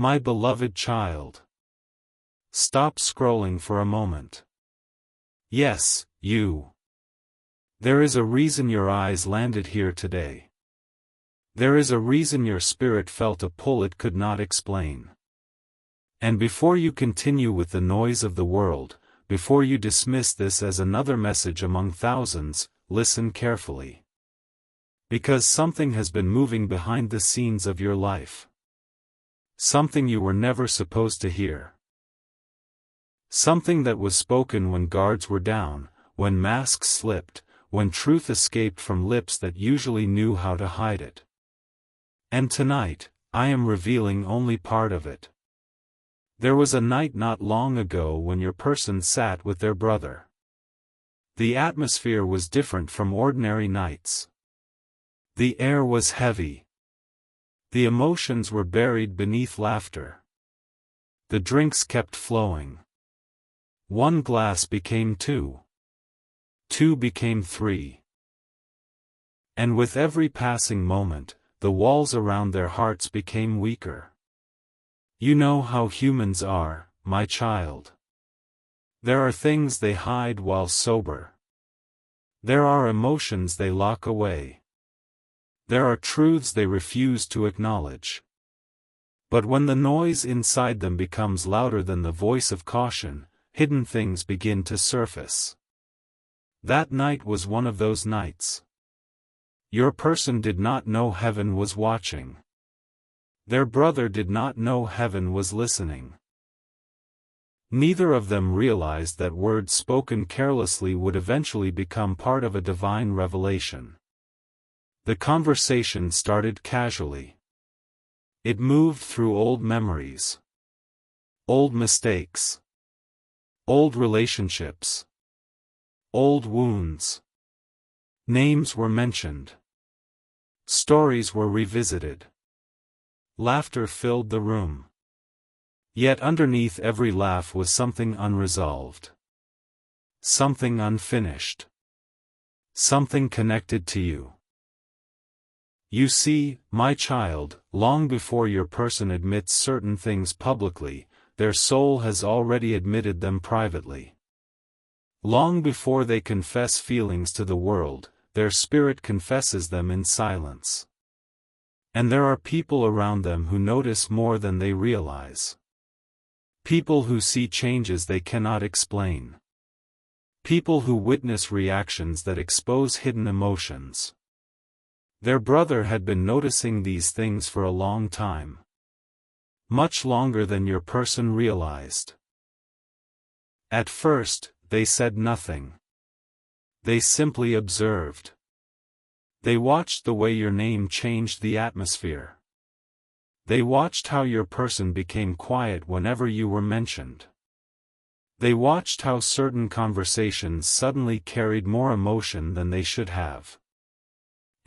My beloved child. Stop scrolling for a moment. Yes, you. There is a reason your eyes landed here today. There is a reason your spirit felt a pull it could not explain. And before you continue with the noise of the world, before you dismiss this as another message among thousands, listen carefully. Because something has been moving behind the scenes of your life. Something you were never supposed to hear. Something that was spoken when guards were down, when masks slipped, when truth escaped from lips that usually knew how to hide it. And tonight, I am revealing only part of it. There was a night not long ago when your person sat with their brother. The atmosphere was different from ordinary nights. The air was heavy. The emotions were buried beneath laughter. The drinks kept flowing. One glass became two. Two became three. And with every passing moment, the walls around their hearts became weaker. You know how humans are, my child. There are things they hide while sober. There are emotions they lock away. There are truths they refuse to acknowledge. But when the noise inside them becomes louder than the voice of caution, hidden things begin to surface. That night was one of those nights. Your person did not know heaven was watching. Their brother did not know heaven was listening. Neither of them realized that words spoken carelessly would eventually become part of a divine revelation. The conversation started casually. It moved through old memories. Old mistakes. Old relationships. Old wounds. Names were mentioned. Stories were revisited. Laughter filled the room. Yet underneath every laugh was something unresolved. Something unfinished. Something connected to you. You see, my child, long before your person admits certain things publicly, their soul has already admitted them privately. Long before they confess feelings to the world, their spirit confesses them in silence. And there are people around them who notice more than they realize. People who see changes they cannot explain. People who witness reactions that expose hidden emotions. Their brother had been noticing these things for a long time. Much longer than your person realized. At first, they said nothing. They simply observed. They watched the way your name changed the atmosphere. They watched how your person became quiet whenever you were mentioned. They watched how certain conversations suddenly carried more emotion than they should have.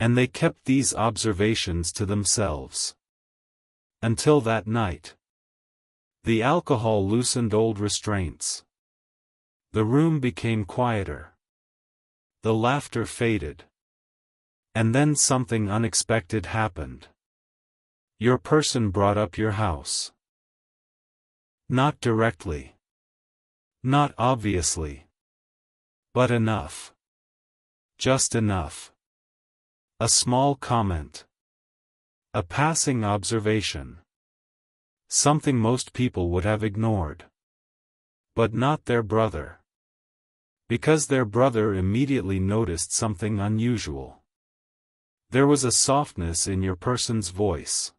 And they kept these observations to themselves. Until that night. The alcohol loosened old restraints. The room became quieter. The laughter faded. And then something unexpected happened. Your person brought up your house. Not directly. Not obviously. But enough. Just enough. A small comment. A passing observation. Something most people would have ignored. But not their brother. Because their brother immediately noticed something unusual. There was a softness in your person's voice.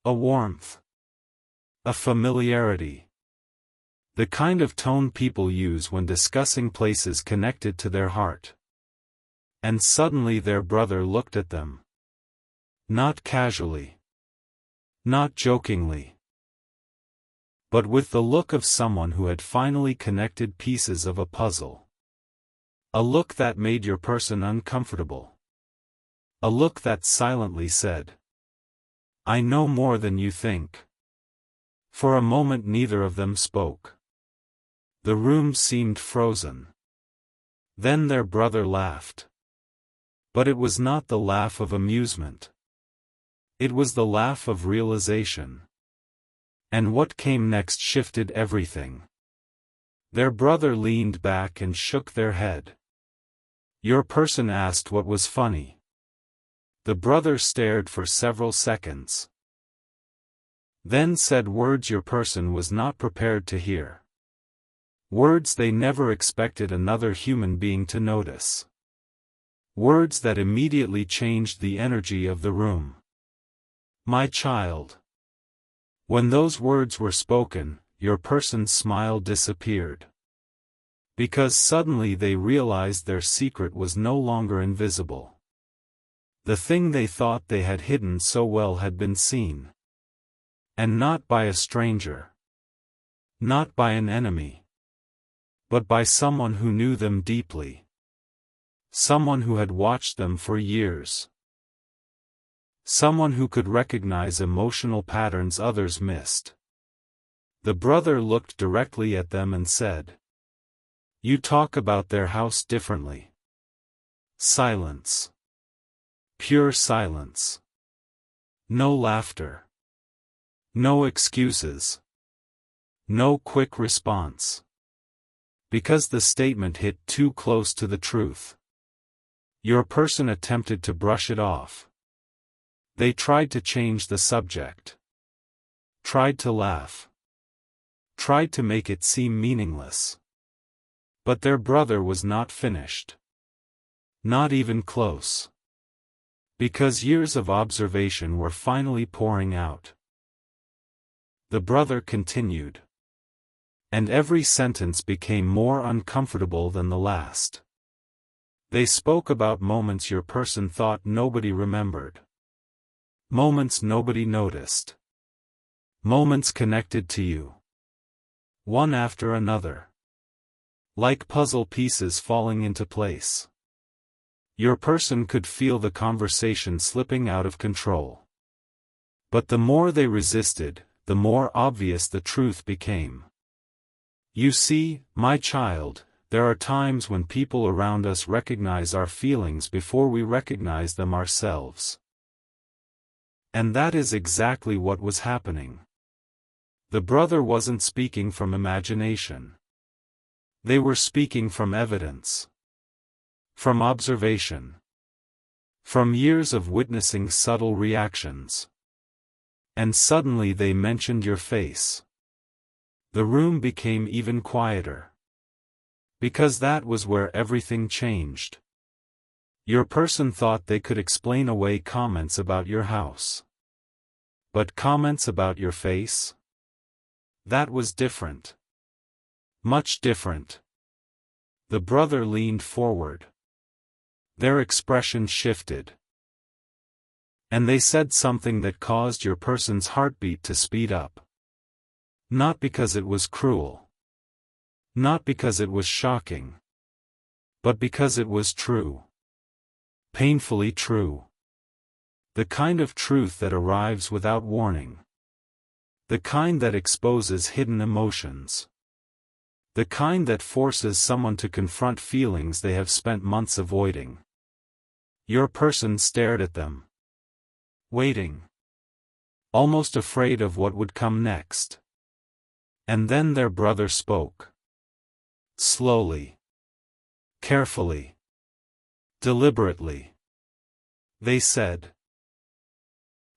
A warmth. A familiarity. The kind of tone people use when discussing places connected to their heart. And suddenly their brother looked at them. Not casually. Not jokingly. But with the look of someone who had finally connected pieces of a puzzle. A look that made your person uncomfortable. A look that silently said, I know more than you think. For a moment neither of them spoke. The room seemed frozen. Then their brother laughed. But it was not the laugh of amusement. It was the laugh of realization. And what came next shifted everything. Their brother leaned back and shook their head. Your person asked what was funny. The brother stared for several seconds. Then said words your person was not prepared to hear. Words they never expected another human being to notice. Words that immediately changed the energy of the room. My child. When those words were spoken, your person's smile disappeared. Because suddenly they realized their secret was no longer invisible. The thing they thought they had hidden so well had been seen. And not by a stranger. Not by an enemy. But by someone who knew them deeply. Someone who had watched them for years. Someone who could recognize emotional patterns others missed. The brother looked directly at them and said, "You talk about their house differently." Silence. Pure silence. No laughter. No excuses. No quick response. Because the statement hit too close to the truth. Your person attempted to brush it off. They tried to change the subject. Tried to laugh. Tried to make it seem meaningless. But their brother was not finished. Not even close. Because years of observation were finally pouring out. The brother continued. And every sentence became more uncomfortable than the last. They spoke about moments your person thought nobody remembered. Moments nobody noticed. Moments connected to you. One after another. Like puzzle pieces falling into place. Your person could feel the conversation slipping out of control. But the more they resisted, the more obvious the truth became. You see, my child, there are times when people around us recognize our feelings before we recognize them ourselves. And that is exactly what was happening. The brother wasn't speaking from imagination. They were speaking from evidence. From observation. From years of witnessing subtle reactions. And suddenly they mentioned your face. The room became even quieter. Because that was where everything changed. Your person thought they could explain away comments about your house. But comments about your face? That was different. Much different. The brother leaned forward. Their expression shifted. And they said something that caused your person's heartbeat to speed up. Not because it was cruel. Not because it was shocking. But because it was true. Painfully true. The kind of truth that arrives without warning. The kind that exposes hidden emotions. The kind that forces someone to confront feelings they have spent months avoiding. Your person stared at them. Waiting. Almost afraid of what would come next. And then their brother spoke. Slowly. Carefully. Deliberately. They said.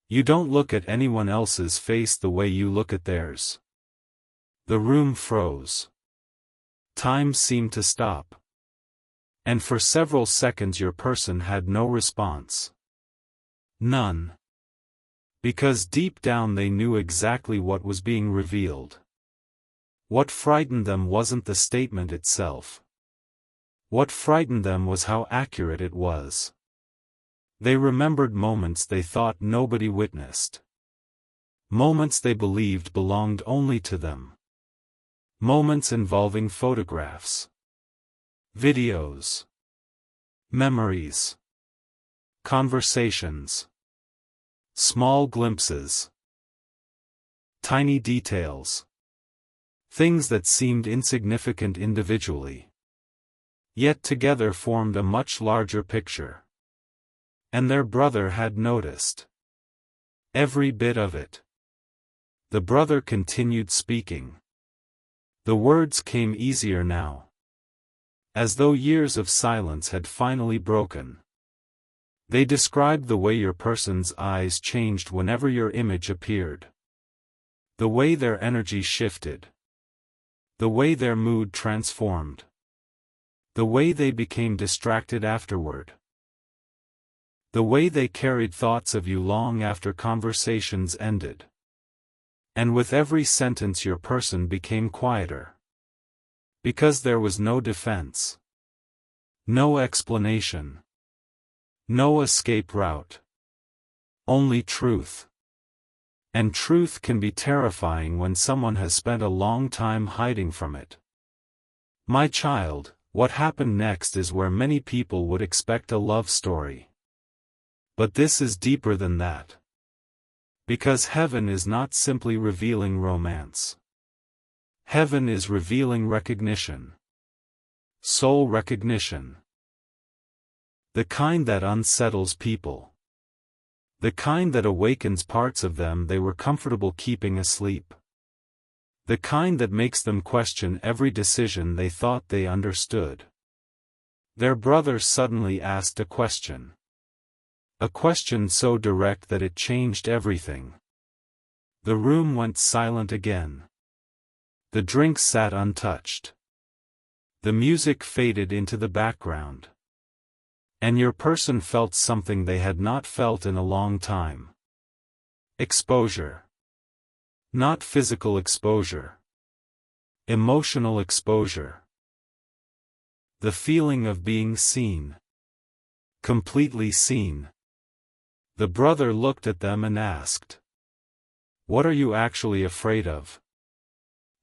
You don't look at anyone else's face the way you look at theirs. The room froze. Time seemed to stop. And for several seconds your person had no response. None. Because deep down they knew exactly what was being revealed. What frightened them wasn't the statement itself. What frightened them was how accurate it was. They remembered moments they thought nobody witnessed. Moments they believed belonged only to them. Moments involving photographs. Videos. Memories. Conversations. Small glimpses. Tiny details. Things that seemed insignificant individually. Yet together formed a much larger picture. And their brother had noticed. Every bit of it. The brother continued speaking. The words came easier now, as though years of silence had finally broken. They described the way your person's eyes changed whenever your image appeared. The way their energy shifted. The way their mood transformed. The way they became distracted afterward. The way they carried thoughts of you long after conversations ended. And with every sentence your person became quieter. Because there was no defense. No explanation. No escape route. Only truth. And truth can be terrifying when someone has spent a long time hiding from it. My child, what happened next is where many people would expect a love story. But this is deeper than that. Because heaven is not simply revealing romance. Heaven is revealing recognition. Soul recognition. The kind that unsettles people. The kind that awakens parts of them they were comfortable keeping asleep. The kind that makes them question every decision they thought they understood. Their brother suddenly asked a question. A question so direct that it changed everything. The room went silent again. The drinks sat untouched. The music faded into the background. And your person felt something they had not felt in a long time. Exposure. Not physical exposure. Emotional exposure. The feeling of being seen. Completely seen. The brother looked at them and asked, "What are you actually afraid of?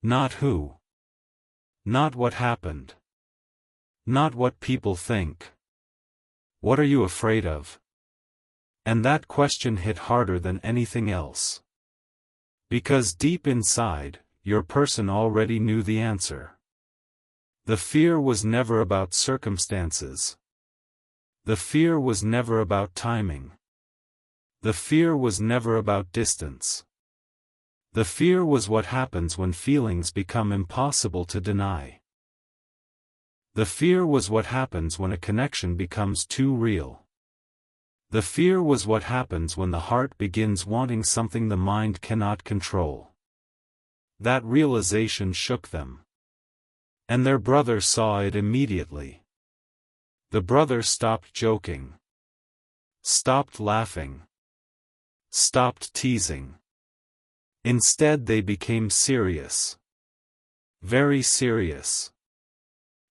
Not who. Not what happened. Not what people think. What are you afraid of?" And that question hit harder than anything else. Because deep inside, your person already knew the answer. The fear was never about circumstances. The fear was never about timing. The fear was never about distance. The fear was what happens when feelings become impossible to deny. The fear was what happens when a connection becomes too real. The fear was what happens when the heart begins wanting something the mind cannot control. That realization shook them. And their brother saw it immediately. The brother stopped joking. Stopped laughing. Stopped teasing. Instead they became serious. Very serious.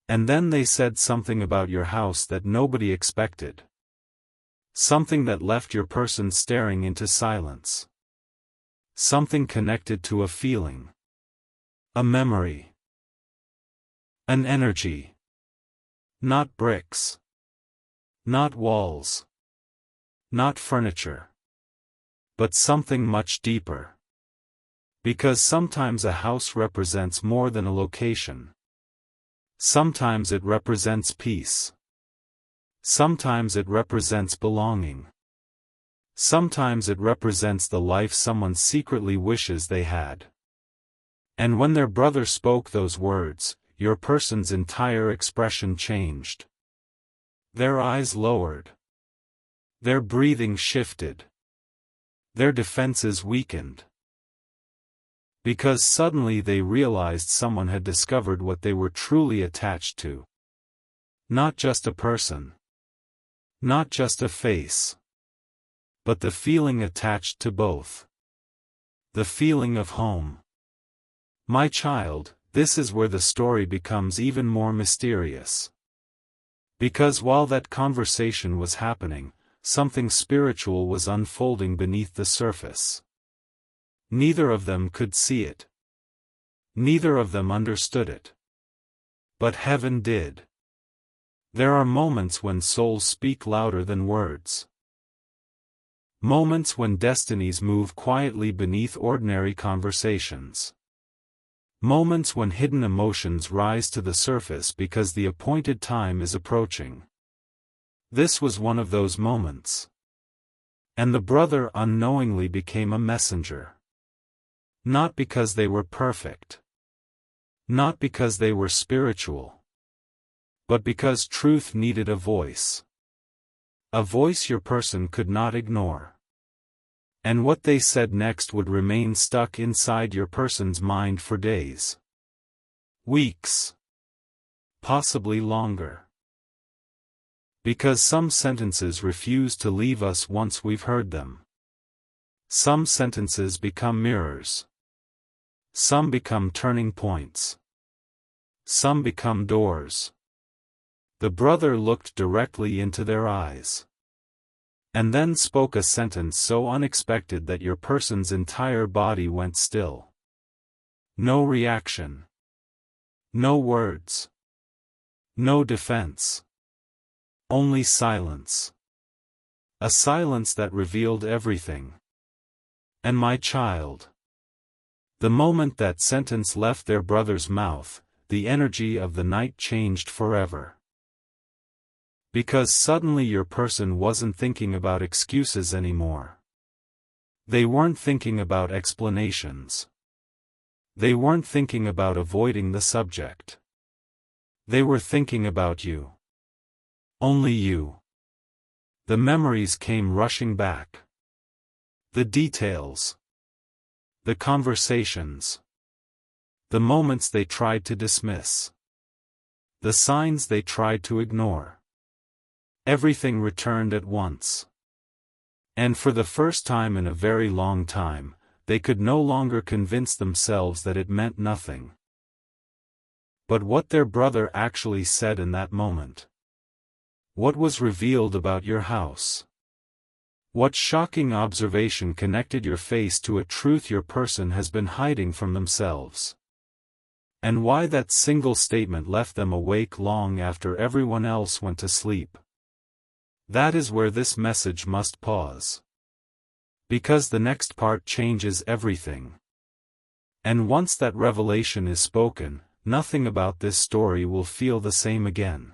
And then they said something about your house that nobody expected. Something that left your person staring into silence. Something connected to a feeling. A memory. An energy. Not bricks. Not walls. Not furniture. But something much deeper. Because sometimes a house represents more than a location. Sometimes it represents peace. Sometimes it represents belonging. Sometimes it represents the life someone secretly wishes they had. And when their brother spoke those words, your person's entire expression changed. Their eyes lowered. Their breathing shifted. Their defenses weakened. Because suddenly they realized someone had discovered what they were truly attached to. Not just a person. Not just a face. But the feeling attached to both. The feeling of home. My child, this is where the story becomes even more mysterious. Because while that conversation was happening, something spiritual was unfolding beneath the surface. Neither of them could see it. Neither of them understood it. But heaven did. There are moments when souls speak louder than words. Moments when destinies move quietly beneath ordinary conversations. Moments when hidden emotions rise to the surface because the appointed time is approaching. This was one of those moments. And the brother unknowingly became a messenger. Not because they were perfect. Not because they were spiritual. But because truth needed a voice. A voice your person could not ignore. And what they said next would remain stuck inside your person's mind for days. Weeks. Possibly longer. Because some sentences refuse to leave us once we've heard them. Some sentences become mirrors. Some become turning points. Some become doors. The brother looked directly into their eyes. And then spoke a sentence so unexpected that your person's entire body went still. No reaction. No words. No defense. Only silence. A silence that revealed everything. And my child. The moment that sentence left their brother's mouth, the energy of the night changed forever. Because suddenly your person wasn't thinking about excuses anymore. They weren't thinking about explanations. They weren't thinking about avoiding the subject. They were thinking about you. Only you. The memories came rushing back. The details. The conversations. The moments they tried to dismiss. The signs they tried to ignore. Everything returned at once. And for the first time in a very long time, they could no longer convince themselves that it meant nothing. But what their brother actually said in that moment. What was revealed about your house? What shocking observation connected your face to a truth your person has been hiding from themselves? And why that single statement left them awake long after everyone else went to sleep? That is where this message must pause. Because the next part changes everything. And once that revelation is spoken, nothing about this story will feel the same again.